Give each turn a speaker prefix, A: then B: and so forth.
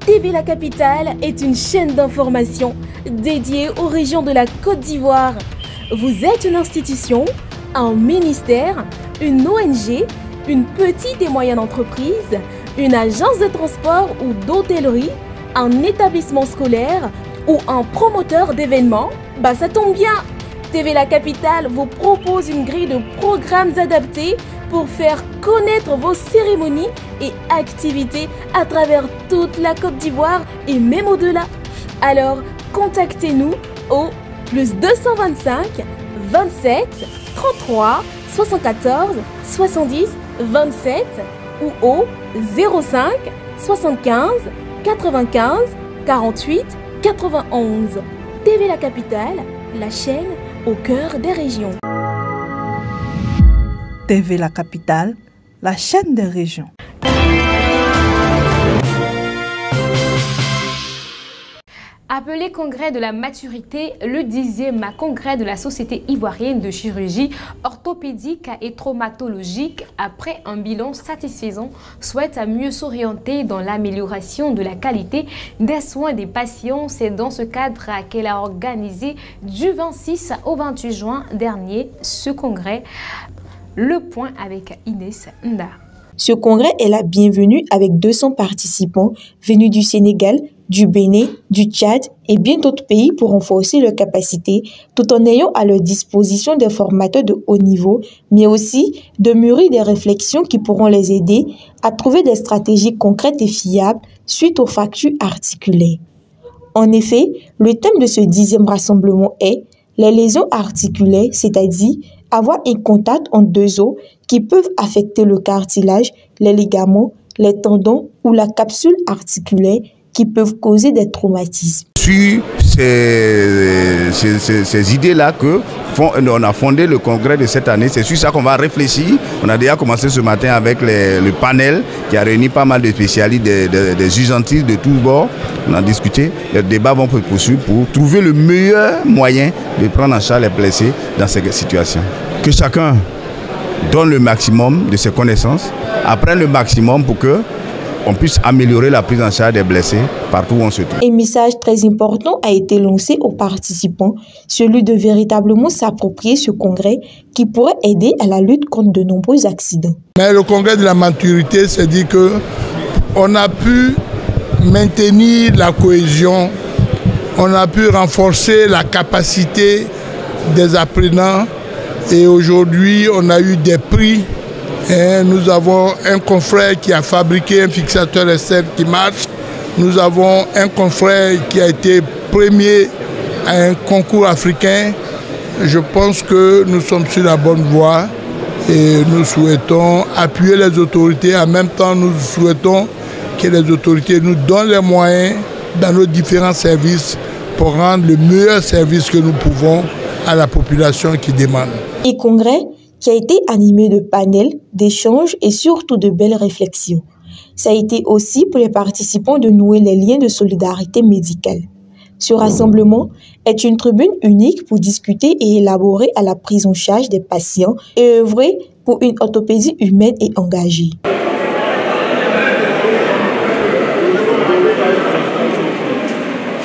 A: TV La Capitale est une chaîne d'information dédiée aux régions de la Côte d'Ivoire. Vous êtes une institution, un ministère, une ONG, une petite et moyenne entreprise, une agence de transport ou d'hôtellerie, un établissement scolaire ou un promoteur d'événements? Ça tombe bien! TV La Capitale vous propose une grille de programmes adaptés pour faire connaître vos cérémonies et activités à travers toute la Côte d'Ivoire et même au-delà. Alors, contactez-nous au +225 27 33 74 70 27 ou au 05 75 95 48 91. TV La Capitale, la chaîne au cœur des régions.
B: TV La Capitale, la chaîne des régions.
C: Appelé congrès de la maturité, le 10e congrès de la Société ivoirienne de chirurgie orthopédique et traumatologique, après un bilan satisfaisant, souhaite à mieux s'orienter dans l'amélioration de la qualité des soins des patients. C'est dans ce cadre qu'elle a organisé du 26 au 28 juin dernier ce congrès. Le point avec Inès Nda.
D: Ce congrès est la bienvenue avec 200 participants venus du Sénégal, du Bénin, du Tchad et bien d'autres pays pour renforcer leurs capacités tout en ayant à leur disposition des formateurs de haut niveau, mais aussi de mûrir des réflexions qui pourront les aider à trouver des stratégies concrètes et fiables suite aux fractures articulaires. En effet, le thème de ce 10e rassemblement est les lésions articulaires, c'est-à-dire avoir un contact entre deux os qui peuvent affecter le cartilage, les ligaments, les tendons ou la capsule articulaire qui peuvent causer des traumatismes.
E: Sur ces idées-là on a fondé le congrès de cette année, c'est sur ça qu'on va réfléchir. On a déjà commencé ce matin avec le panel qui a réuni pas mal de spécialistes, des urgentistes de tous bords. On a discuté, les débats vont se poursuivre pour trouver le meilleur moyen de prendre en charge les blessés dans ces situations. Que chacun donne le maximum de ses connaissances, apprenne le maximum pour que on puisse améliorer la prise en charge des blessés partout où on se trouve.
D: Un message très important a été lancé aux participants, celui de véritablement s'approprier ce congrès qui pourrait aider à la lutte contre de nombreux accidents.
F: Mais le congrès de la maturité, c'est dit qu'on a pu maintenir la cohésion, on a pu renforcer la capacité des apprenants et aujourd'hui on a eu des prix. Et nous avons un confrère qui a fabriqué un fixateur externe qui marche. Nous avons un confrère qui a été premier à un concours africain. Je pense que nous sommes sur la bonne voie et nous souhaitons appuyer les autorités. En même temps, nous souhaitons que les autorités nous donnent les moyens dans nos différents services pour rendre le meilleur service que nous pouvons à la population qui demande.
D: Et congrès qui a été animé de panels, d'échanges et surtout de belles réflexions. Ça a été aussi pour les participants de nouer les liens de solidarité médicale. Ce rassemblement est une tribune unique pour discuter et élaborer à la prise en charge des patients et œuvrer pour une orthopédie humaine et engagée.